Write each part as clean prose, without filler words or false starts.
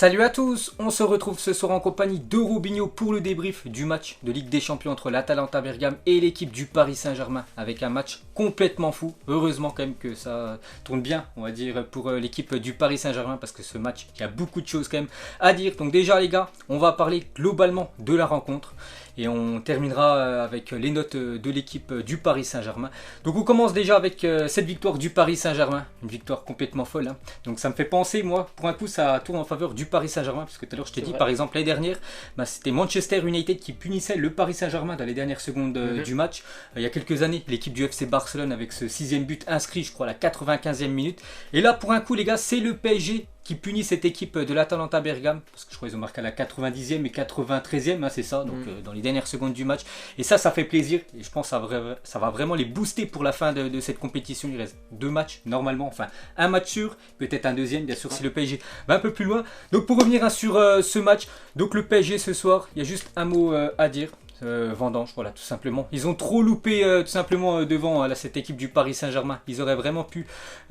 Salut à tous, on se retrouve ce soir en compagnie de Robinho pour le débrief du match de Ligue des Champions entre l'Atalanta Bergame et l'équipe du Paris Saint-Germain avec un match complètement fou. Heureusement quand même que ça tourne bien, on va dire, pour l'équipe du Paris Saint-Germain parce que ce match, il y a beaucoup de choses quand même à dire. Donc déjà les gars, on va parler globalement de la rencontre et on terminera avec les notes de l'équipe du Paris Saint-Germain. Donc on commence déjà avec cette victoire du Paris Saint-Germain, une victoire complètement folle, hein. Donc ça me fait penser, moi, pour un coup ça tourne en faveur du Paris Saint-Germain, parce que tout à l'heure je t'ai dit, par exemple l'année dernière, c'était Manchester United qui punissait le Paris Saint-Germain dans les dernières secondes du match. Il y a quelques années, l'équipe du FC Barcelone avec ce 6e but inscrit, je crois, à la 95e minute. Et là, pour un coup, les gars, c'est le PSG qui punit cette équipe de l'Atalanta Bergame, parce que je crois qu'ils ont marqué à la 90e et 93e, hein, c'est ça, donc dans les dernières secondes du match. Et ça fait plaisir, et je pense que ça va vraiment les booster pour la fin de cette compétition. Il reste 2 matchs, normalement, enfin un match sûr, peut-être un deuxième, bien sûr, si le PSG va un peu plus loin. Donc pour revenir sur ce match, donc le PSG ce soir, il y a juste un mot à dire. Vendange, voilà, tout simplement. Ils ont trop loupé tout simplement devant cette équipe du Paris Saint-Germain. Ils auraient vraiment pu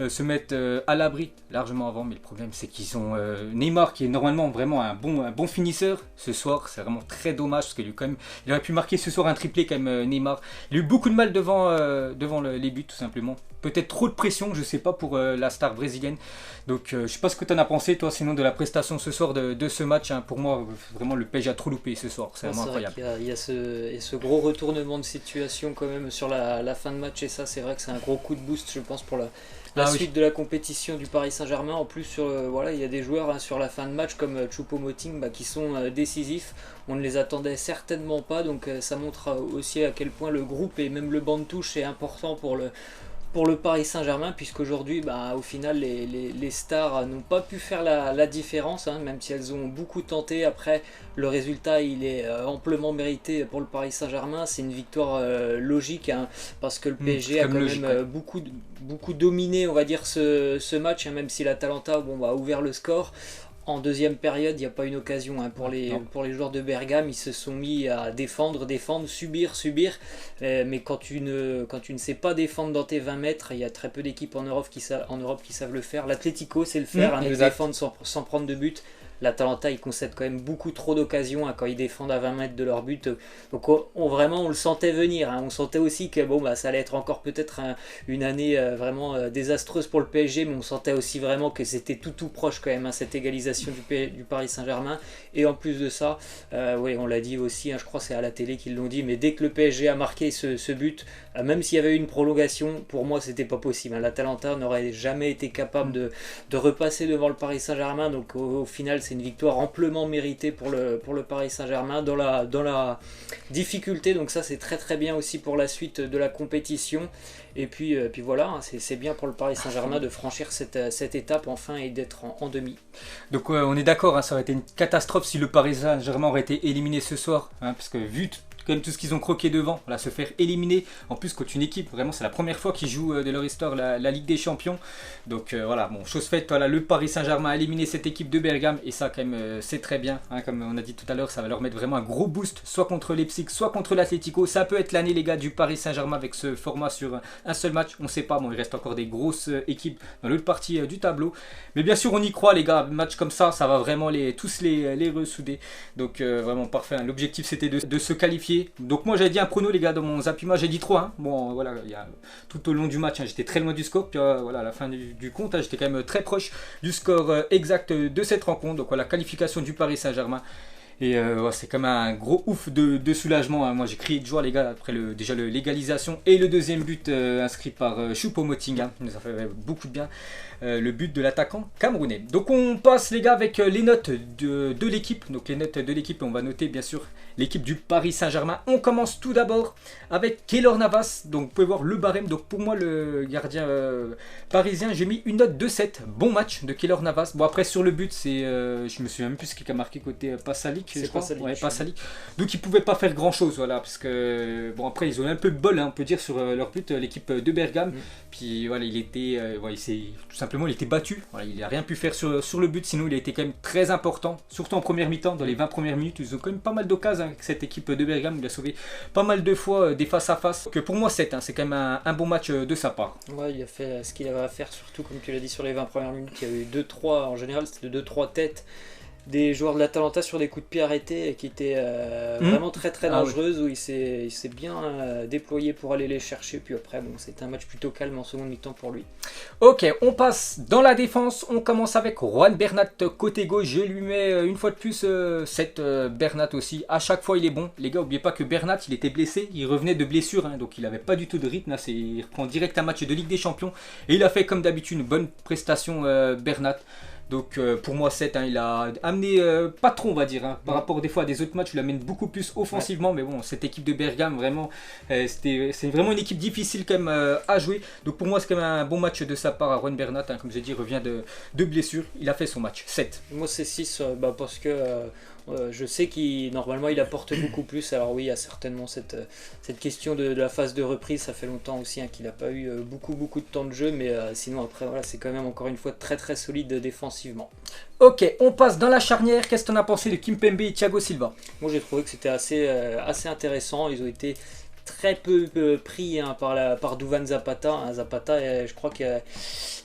se mettre à l'abri largement avant, mais le problème c'est qu'ils ont Neymar qui est normalement vraiment un bon finisseur ce soir. C'est vraiment très dommage parce qu'il il aurait pu marquer ce soir un triplé quand même, Neymar. Il a eu beaucoup de mal devant les buts tout simplement. Peut-être trop de pression, je sais pas, pour la star brésilienne. Donc je sais pas ce que tu en as pensé toi sinon de la prestation ce soir de ce match, hein. Pour moi vraiment le PSG a trop loupé ce soir, c'est vraiment incroyable. Il y a ce gros retournement de situation quand même sur la fin de match, et ça c'est vrai que c'est un gros coup de boost, je pense, pour la suite de la compétition du Paris Saint-Germain. En plus il y a des joueurs, hein, sur la fin de match comme Choupo-Moting, qui sont décisifs. On ne les attendait certainement pas, donc ça montre aussi à quel point le groupe et même le banc de touche est important pour le Paris Saint-Germain, puisqu'aujourd'hui, au final, les stars n'ont pas pu faire la différence, hein, même si elles ont beaucoup tenté. Après, le résultat, il est amplement mérité pour le Paris Saint-Germain. C'est une victoire logique, hein, parce que le PSG a quand même beaucoup dominé, on va dire, ce match, hein, même si l'Atalanta a ouvert le score. En deuxième période, il n'y a pas une occasion, hein, pour les joueurs de Bergame. Ils se sont mis à défendre, subir. Mais quand tu ne sais pas défendre dans tes 20 mètres, il y a très peu d'équipes en Europe qui savent le faire. L'Atlético sait le faire, hein, de défendre sans prendre de but. L'Atalanta, ils concèdent quand même beaucoup trop d'occasions, hein, quand ils défendent à 20 mètres de leur but. Donc vraiment, on le sentait venir, hein. On sentait aussi que ça allait être encore peut-être une année vraiment désastreuse pour le PSG, mais on sentait aussi vraiment que c'était tout proche quand même, hein, cette égalisation du Paris Saint-Germain. Et en plus de ça, on l'a dit aussi, hein, je crois que c'est à la télé qu'ils l'ont dit, mais dès que le PSG a marqué ce but, même s'il y avait eu une prolongation, pour moi c'était pas possible, hein. L'Atalanta n'aurait jamais été capable de repasser devant le Paris Saint-Germain. Donc au final, c'est une victoire amplement méritée pour le Paris Saint-Germain dans la difficulté. Donc ça, c'est très bien aussi pour la suite de la compétition. Et puis voilà, hein, c'est bien pour le Paris Saint-Germain de franchir cette étape enfin et d'être en demi. Donc on est d'accord, hein, ça aurait été une catastrophe si le Paris Saint-Germain aurait été éliminé ce soir, hein, parce que vu quand même tout ce qu'ils ont croqué devant, se faire éliminer, en plus contre une équipe, vraiment c'est la première fois qu'ils jouent de leur histoire la Ligue des Champions. Donc chose faite, le Paris Saint-Germain a éliminé cette équipe de Bergame, et ça quand même c'est très bien, hein, comme on a dit tout à l'heure, ça va leur mettre vraiment un gros boost, soit contre Leipzig, soit contre l'Atlético. Ça peut être l'année les gars du Paris Saint-Germain avec ce format sur un seul match, on sait pas, il reste encore des grosses équipes dans l'autre partie du tableau, mais bien sûr on y croit les gars, un match comme ça va vraiment tous les ressouder. Donc vraiment parfait, hein. L'objectif c'était de se qualifier. Donc moi j'avais dit un prono les gars dans mon Zappima, j'ai dit 3, hein. Bon voilà, tout au long du match, hein, j'étais très loin du score, puis à la fin du compte, hein, j'étais quand même très proche du score exact de cette rencontre. Donc voilà, qualification du Paris Saint-Germain. Et c'est comme un gros ouf de soulagement, hein. Moi j'ai crié de joie les gars après l'égalisation et le deuxième but inscrit par Choupo-Moting, hein. Ça fait beaucoup de bien, le but de l'attaquant camerounais. Donc on passe les gars avec les notes de l'équipe. Donc les notes de l'équipe, on va noter bien sûr l'équipe du Paris Saint-Germain. On commence tout d'abord avec Keylor Navas. Donc vous pouvez voir le barème. Donc pour moi le gardien parisien, j'ai mis une note de 7. Bon match de Keylor Navas. Bon après sur le but, je me souviens même plus ce qu'il a marqué côté Passalic. C'est Passalic. Donc ils pouvaient pas faire grand chose, voilà, parce que après ils ont eu un peu de bol, hein, on peut dire, sur leur but, l'équipe de Bergame. Puis voilà, il était tout simplement il était battu, voilà, il n'a rien pu faire sur le but, sinon il a été quand même très important, surtout en première mi-temps. Dans les 20 premières minutes, ils ont quand même pas mal d'occasions, hein, avec cette équipe de Bergame. Il a sauvé pas mal de fois des face à face. Que pour moi 7, hein, c'est quand même un bon match de sa part. Ouais, il a fait ce qu'il avait à faire, surtout comme tu l'as dit sur les 20 premières minutes. Il y a eu 2-3, en général c'était 2-3 têtes des joueurs de l'Atalanta sur des coups de pied arrêtés qui étaient vraiment très très dangereuses, où il s'est bien déployé pour aller les chercher. Puis après, bon, c'était un match plutôt calme en seconde mi-temps pour lui. Ok, on passe dans la défense. On commence avec Juan Bernat côté gauche. Je lui mets une fois de plus 7 Bernat aussi. À chaque fois, il est bon. Les gars, n'oubliez pas que Bernat, il était blessé. Il revenait de blessure, hein, donc il n'avait pas du tout de rythme. Là, il reprend direct un match de Ligue des Champions. Et il a fait comme d'habitude une bonne prestation, Bernat. Donc pour moi 7, hein, il a amené pas trop on va dire, hein, par rapport des fois à des autres matchs, il amène beaucoup plus offensivement, mais bon cette équipe de Bergame vraiment, c'est vraiment une équipe difficile quand même à jouer. Donc pour moi c'est quand même un bon match de sa part à Juan Bernat, hein, comme j'ai dit il revient de blessure, il a fait son match, 7. Moi c'est 6 parce que je sais qu'il normalement il apporte beaucoup plus. Alors oui, il y a certainement cette question de la phase de reprise. Ça fait longtemps aussi, hein, qu'il n'a pas eu beaucoup de temps de jeu, mais sinon après voilà, c'est quand même encore une fois très très solide défensivement. Ok, on passe dans la charnière. Qu'est-ce que tu en as pensé de Kimpembe et Thiago Silva? Moi j'ai trouvé que c'était assez intéressant. Ils ont été très peu pris, hein, par Duvan Zapata. Zapata, je crois qu'il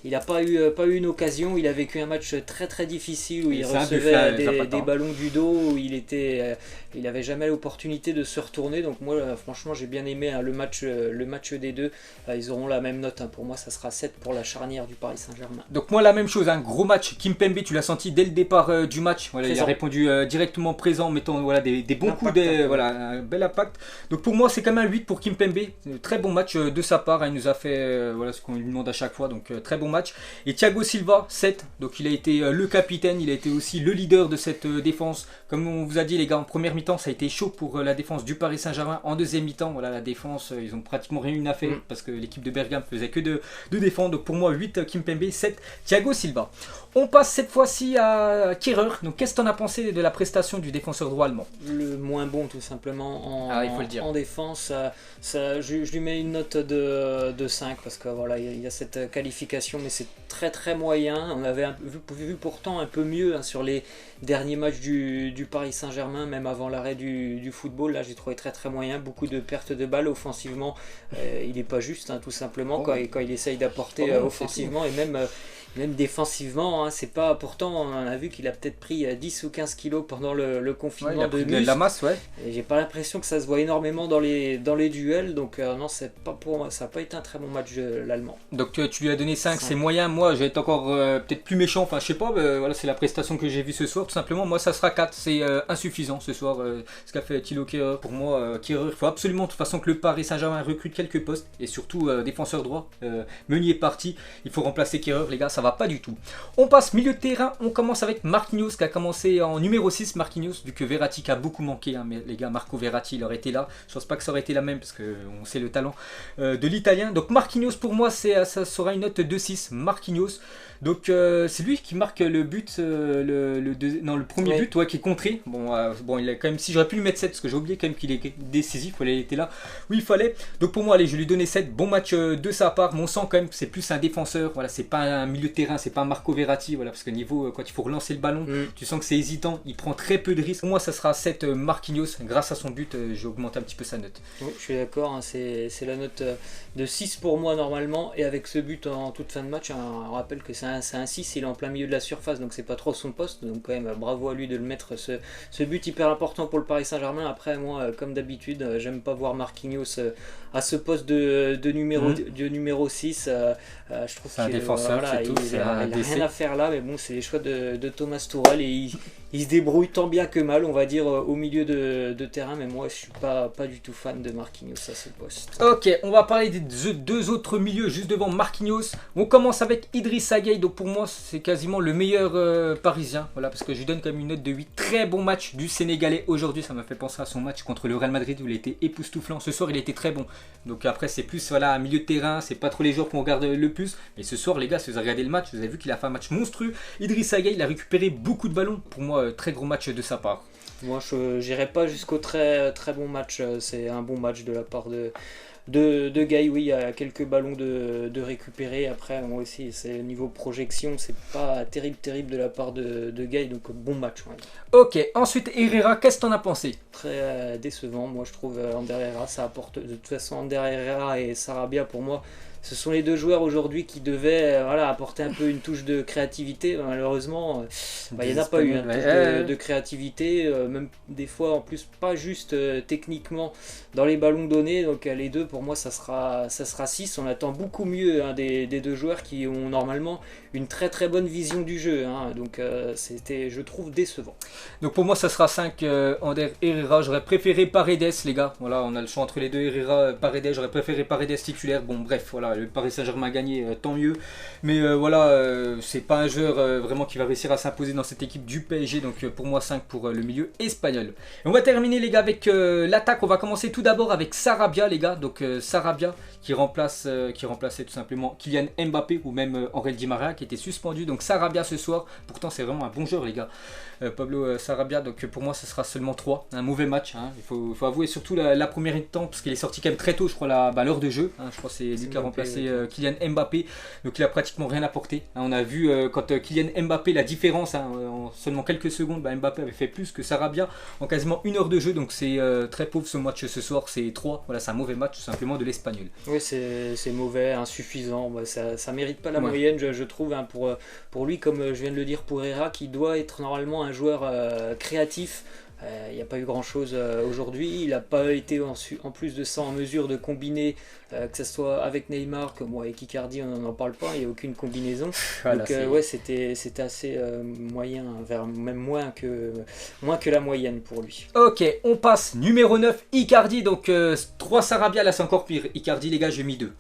n'a pas eu une occasion. Il a vécu un match très très difficile où il recevait des ballons du dos, où il n'avait jamais l'opportunité de se retourner. Donc moi franchement j'ai bien aimé, hein, le match des deux. Ils auront la même note, hein. Pour moi ça sera 7 pour la charnière du Paris Saint-Germain. Donc moi la même chose, un gros match. Kimpembe, tu l'as senti dès le départ du match. Voilà, il a répondu directement présent, mettant voilà, des bons coups, voilà, un bel impact. Donc pour moi c'est quand même un 8 pour Kimpembe. Très bon match de sa part, hein. Il nous a fait voilà, ce qu'on lui demande à chaque fois, donc très bon match. Et Thiago Silva 7, donc il a été le capitaine, il a été aussi le leader de cette défense. Comme on vous a dit les gars, en première mi-temps ça a été chaud pour la défense du Paris Saint-Germain. En deuxième mi-temps, voilà, la défense, ils ont pratiquement rien eu à faire parce que l'équipe de Bergame faisait que de défendre. Donc pour moi 8 Kimpembe, 7 Thiago Silva. On passe cette fois-ci à Kehrer. Donc qu'est-ce que tu en as pensé de la prestation du défenseur droit allemand? Le moins bon tout simplement il faut le dire. En défense. Je lui mets une note de 5 parce que voilà, il y a cette qualification, mais c'est très très moyen. On avait vu pourtant un peu mieux, hein, sur les derniers matchs du Paris Saint-Germain, même avant l'arrêt du football. Là j'ai trouvé très très moyen, beaucoup de pertes de balles offensivement. Il n'est pas juste, hein, tout simplement, quand il essaye d'apporter offensivement et même défensivement, hein, c'est pas. Pourtant, on a vu qu'il a peut-être pris 10 ou 15 kilos pendant le confinement de muscle. La masse, ouais. Et j'ai pas l'impression que ça se voit énormément dans les duels. Donc non, c'est pas pour moi. Ça n'a pas été un très bon match de l'Allemand. Donc tu lui as donné 5, c'est moyen. Moi, je vais être encore peut-être plus méchant. Enfin, je sais pas. Voilà, c'est la prestation que j'ai vue ce soir. Tout simplement, moi, ça sera 4. C'est insuffisant ce soir. Ce qu'a fait Thilo Kehrer. Pour moi, Kehrer, il faut absolument de toute façon que le Paris Saint-Germain recrute quelques postes. Et surtout, défenseur droit. Meunier est parti. Il faut remplacer Kehrer, les gars. Ça va pas du tout. On passe milieu de terrain, on commence avec Marquinhos qui a commencé en numéro 6. Marquinhos, vu que Verratti qui a beaucoup manqué, hein, mais les gars, Marco Verratti il aurait été là. Je pense pas que ça aurait été la même parce qu'on sait le talent de l'italien. Donc Marquinhos pour moi ça sera une note de 6. Marquinhos, donc c'est lui qui marque le but, le premier but, ouais, qui est contré. Bon, il a quand même, si j'aurais pu lui mettre 7 parce que j'ai oublié quand même qu'il est décisif, il était là où il fallait. Donc pour moi, allez, je vais lui donner 7. Bon match de sa part, mais on sent quand même que c'est plus un défenseur. Voilà, c'est pas un milieu de terrain, c'est pas un Marco Verratti, voilà, parce que niveau quand il faut relancer le ballon, tu sens que c'est hésitant, il prend très peu de risques. Pour moi, ça sera 7 Marquinhos. Grâce à son but, j'ai augmenté un petit peu sa note. Oui, je suis d'accord, hein, c'est la note de 6 pour moi normalement, et avec ce but en toute fin de match, hein, on rappelle que c'est un 6, il est en plein milieu de la surface, donc c'est pas trop son poste, donc quand même bravo à lui de le mettre, ce but hyper important pour le Paris Saint-Germain. Après moi, comme d'habitude, j'aime pas voir Marquinhos à ce poste de numéro 6. Je trouve c'est un défenseur, voilà, c'est tout, il n'a rien à faire là, mais bon, c'est les choix de Thomas Tuchel, et il se débrouille tant bien que mal, on va dire, au milieu de terrain, mais moi je suis pas du tout fan de Marquinhos à ce poste. Ok, on va parler des deux autres milieux juste devant Marquinhos. On commence avec Idrissa Gueye. Donc pour moi c'est quasiment le meilleur parisien, voilà, parce que je lui donne quand même une note de 8. Très bon match du Sénégalais aujourd'hui, ça m'a fait penser à son match contre le Real Madrid où il était époustouflant. Ce soir il était très bon, donc après c'est plus voilà, un milieu de terrain, c'est pas trop les joueurs qu'on regarde le plus, mais ce soir les gars, si vous avez regardé le match, vous avez vu qu'il a fait un match monstrueux. Idrissa Gueye, il a récupéré beaucoup de ballons. Pour moi, très gros match de sa part. Moi je n'irai pas jusqu'au très très bon match, c'est un bon match de la part de Gueye. Oui, il y a quelques ballons de récupérer. Après moi aussi, c'est niveau projection, c'est pas terrible de la part de Gueye, donc bon match. Ouais. Ok, ensuite Herrera, qu'est-ce que t'en as pensé? Très décevant, moi je trouve. Ander Herrera, ça apporte de toute façon. Ander Herrera et Sarabia, pour moi ce sont les deux joueurs aujourd'hui qui devaient voilà, apporter un peu une touche de créativité. Malheureusement, il n'y en a pas eu une touche de créativité, même des fois en plus pas juste techniquement dans les ballons donnés. Donc les deux, pour moi, ça sera 6. On attend beaucoup mieux des deux joueurs qui ont normalement une très très bonne vision du jeu. Donc c'était, je trouve, décevant. Donc pour moi, ça sera 5. Ander Herrera, j'aurais préféré Paredes, les gars. Voilà, on a le choix entre les deux. Herrera, Paredes, j'aurais préféré Paredes titulaire. Bon, bref, voilà, le Paris Saint-Germain a gagné, tant mieux. Mais voilà, c'est pas un joueur vraiment qui va réussir à s'imposer dans cette équipe du PSG. Donc pour moi, 5 pour le milieu espagnol. Et on va terminer, les gars, avec l'attaque. On va commencer tout d'abord avec Sarabia, les gars. Donc Sarabia qui remplaçait tout simplement Kylian Mbappé ou même Angel Di Maria qui était suspendu. Donc Sarabia ce soir. Pourtant, c'est vraiment un bon joueur, les gars. Pablo Sarabia, donc pour moi ce sera seulement 3, un mauvais match, il faut avouer, surtout la première mi-temps, parce qu'il est sorti quand même très tôt, je crois, l'heure de jeu, je crois que c'est lui qui a remplacé Kylian Mbappé, donc il a pratiquement rien apporté. On a vu quand Kylian Mbappé, la différence, en seulement quelques secondes, Mbappé avait fait plus que Sarabia en quasiment 1 heure de jeu, donc c'est très pauvre ce match ce soir, c'est 3, voilà, c'est un mauvais match tout simplement de l'Espagnol. Oui, c'est mauvais, insuffisant, ça mérite pas la moyenne, je trouve, pour lui, comme je viens de le dire pour Herrera, qui doit être normalement un joueur créatif. Il n'y a pas eu grand chose aujourd'hui, il n'a pas été en plus de ça en mesure de combiner, que ce soit avec Neymar, comme avec Icardi, on n'en parle pas, il n'y a aucune combinaison. Voilà, donc ouais, c'était assez moyen, même moins que la moyenne pour lui. Ok, on passe numéro 9, Icardi, donc 3 Sarabia, là c'est encore pire. Icardi, les gars, j'ai mis 2.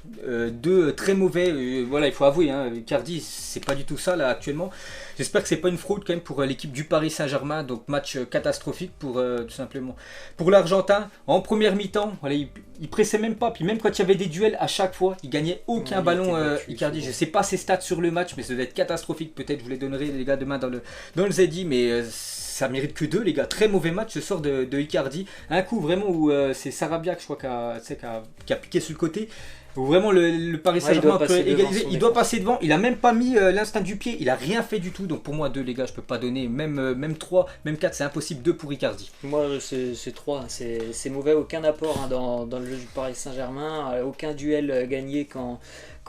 2 très mauvais, voilà, il faut avouer, Icardi, c'est pas du tout ça là actuellement. J'espère que c'est pas une fraude quand même pour l'équipe du Paris Saint-Germain, donc match catastrophique pour tout simplement pour l'Argentin. En première mi-temps, voilà, il pressait même pas, puis même quand il y avait des duels, à chaque fois, il gagnait aucun ballon. Icardi, je sais pas ses stats sur le match, mais ça doit être catastrophique. Peut-être je vous les donnerai, les gars, demain dans le ZI, mais ça mérite que 2, les gars. Très mauvais match ce soir de Icardi. Un coup vraiment où c'est Sarabia que je crois qui a piqué sur le côté. Où vraiment le Paris Saint-Germain peut égaliser, il doit passer devant, il a même pas mis l'instinct du pied, il a rien fait du tout, donc pour moi 2, les gars, je peux pas donner, même 3, même 4, c'est impossible. 2 pour Icardi. Moi c'est 3, c'est mauvais, aucun apport dans le jeu du Paris Saint-Germain, aucun duel gagné quand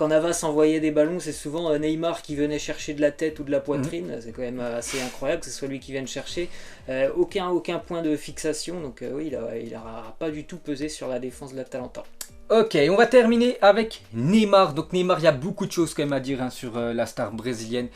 Navas envoyait des ballons, c'est souvent Neymar qui venait chercher de la tête ou de la poitrine, c'est quand même assez incroyable que ce soit lui qui vienne chercher. Aucun point de fixation, donc oui, il n'aura pas du tout pesé sur la défense de l'Atalanta. Ok, on va terminer avec Neymar. Donc Neymar, il y a beaucoup de choses quand même à dire sur la star brésilienne.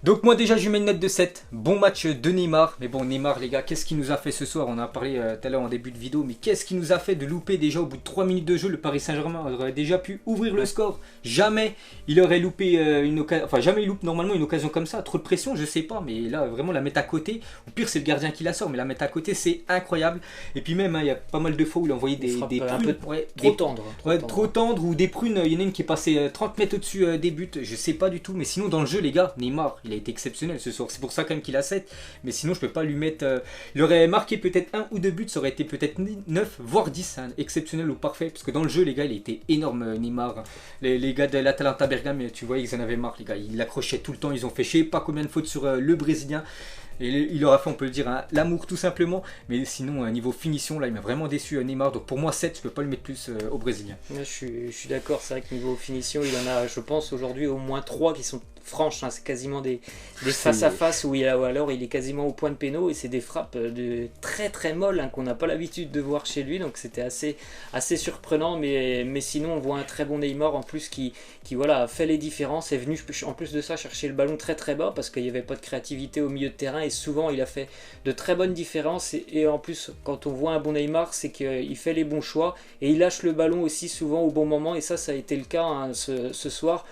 Donc moi déjà je lui mets une note de 7. Bon match de Neymar. Mais bon, Neymar, les gars, qu'est-ce qu'il nous a fait ce soir? On en a parlé tout à l'heure en début de vidéo. Mais qu'est-ce qu'il nous a fait de louper déjà au bout de 3 minutes de jeu? Le Paris Saint-Germain aurait déjà pu ouvrir le score. Jamais il aurait loupé une occasion. Enfin jamais il loupe normalement une occasion comme ça. Trop de pression, je sais pas. Mais là vraiment la mettre à côté. Au pire c'est le gardien qui la sort. Mais la mettre à côté c'est incroyable. Et puis même il y a pas mal de fois où il a envoyé des prunes. Un peu trop tendre. Trop tendre ou des prunes. Il y en a une qui est passée 30 mètres au-dessus des buts. Je sais pas du tout. Mais sinon dans le jeu, les gars, Neymar il a été exceptionnel. C'est pour ça quand même qu'il a 7, mais sinon je peux pas lui mettre il aurait marqué peut-être 1 ou 2 buts, ça aurait été peut-être 9 voire 10, exceptionnel ou parfait, parce que dans le jeu, les gars, il était énorme. Neymar, les gars de l'Atalanta Bergame, tu vois, ils en avaient marre, les gars, ils l'accrochaient tout le temps, ils ont fait je sais pas combien de fautes sur le Brésilien. Et il aura fait, on peut le dire, l'amour tout simplement. Mais sinon, niveau finition, là, il m'a vraiment déçu Neymar. Donc pour moi, 7, je peux pas le mettre plus au Brésilien. Je suis d'accord, c'est vrai que niveau finition, il en a, je pense, aujourd'hui au moins 3 qui sont franches. C'est quasiment des face-à-face ou alors il est quasiment au point de péno. Et c'est des frappes très très molles qu'on n'a pas l'habitude de voir chez lui. Donc c'était assez surprenant. Mais sinon, on voit un très bon Neymar en plus qui voilà, fait les différences. Est venu en plus de ça chercher le ballon très très bas parce qu'il n'y avait pas de créativité au milieu de terrain. Et souvent il a fait de très bonnes différences et en plus quand on voit un bon Neymar, c'est qu'il fait les bons choix et il lâche le ballon aussi souvent au bon moment, et ça a été le cas ce soir,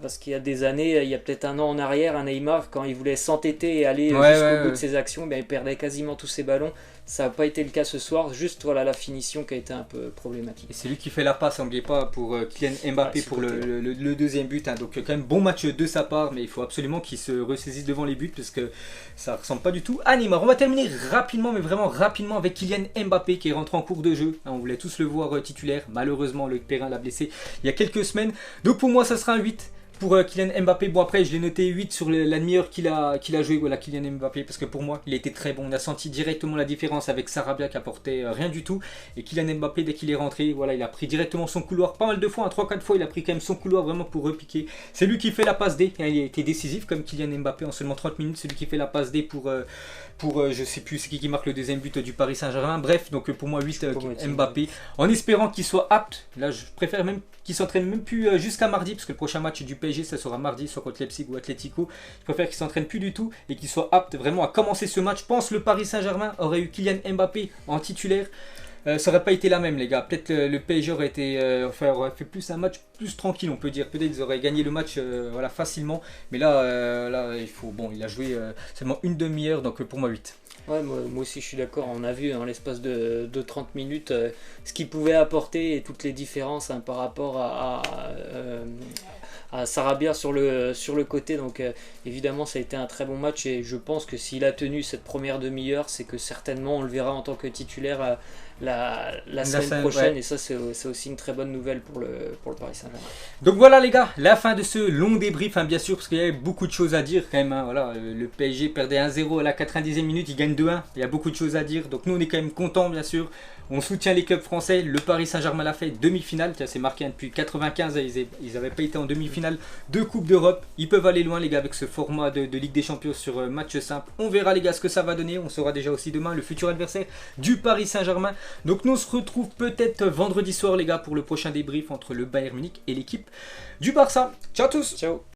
parce qu'il y a des années, il y a peut-être un an en arrière, un Neymar, quand il voulait s'entêter et aller jusqu'au bout de ses actions, il perdait quasiment tous ses ballons. Ça n'a pas été le cas ce soir, juste voilà la finition qui a été un peu problématique. Et c'est lui qui fait la passe, n'oubliez pas, pour Kylian Mbappé pour le deuxième but. Donc quand même bon match de sa part, mais il faut absolument qu'il se ressaisisse devant les buts parce que ça ressemble pas du tout à Neymar. On va terminer rapidement, mais vraiment rapidement, avec Kylian Mbappé qui est rentré en cours de jeu. On voulait tous le voir titulaire, malheureusement le terrain l'a blessé il y a quelques semaines. Donc pour moi ça sera un 8. pour Kylian Mbappé. Bon après je l'ai noté 8 sur la demi-heure qu'il a joué, voilà, Kylian Mbappé, parce que pour moi il a été très bon. On a senti directement la différence avec Sarabia qui apportait rien du tout. Et Kylian Mbappé, dès qu'il est rentré, voilà, il a pris directement son couloir pas mal de fois, 3-4 fois il a pris quand même son couloir vraiment pour repiquer. C'est lui qui fait la passe D, il a été décisif comme Kylian Mbappé en seulement 30 minutes. C'est lui qui fait la passe D pour je sais plus c'est qui marque le deuxième but du Paris Saint-Germain. Bref, donc pour moi 8 Mbappé, en espérant qu'il soit apte. Là je préfère même qu'il s'entraîne même plus jusqu'à mardi, parce que le prochain match du PSG ça sera mardi, soit contre Leipzig ou Atlético. Je préfère qu'il s'entraîne plus du tout et qu'il soit apte vraiment à commencer ce match. Je pense que le Paris Saint-Germain aurait eu Kylian Mbappé en titulaire, ça aurait pas été la même les gars. Peut-être le PSG aurait fait plus un match plus tranquille, on peut dire. Peut-être qu'ils auraient gagné le match voilà, facilement. Mais là, il a joué seulement une demi-heure, donc pour moi 8. Ouais, moi aussi je suis d'accord, on a vu en l'espace de 30 minutes ce qu'il pouvait apporter et toutes les différences par rapport à Sarabia sur le côté. Donc évidemment ça a été un très bon match et je pense que s'il a tenu cette première demi-heure, c'est que certainement on le verra en tant que titulaire la semaine prochaine, ouais. Et ça c'est aussi une très bonne nouvelle pour le Paris Saint-Germain. Donc voilà les gars, la fin de ce long débrief, bien sûr, parce qu'il y avait beaucoup de choses à dire quand même. Voilà, le PSG perdait 1-0 à la 90e minute, il gagne 2-1, il y a beaucoup de choses à dire. Donc nous on est quand même contents bien sûr. On soutient les clubs français, le Paris Saint-Germain l'a fait, demi-finale, c'est marqué depuis 95, ils n'avaient pas été en demi-finale de Coupe d'Europe. Ils peuvent aller loin les gars avec ce format de Ligue des Champions sur match simple. On verra les gars ce que ça va donner, on saura déjà aussi demain le futur adversaire du Paris Saint-Germain. Donc nous on se retrouve peut-être vendredi soir les gars pour le prochain débrief entre le Bayern Munich et l'équipe du Barça. Ciao à tous. Ciao.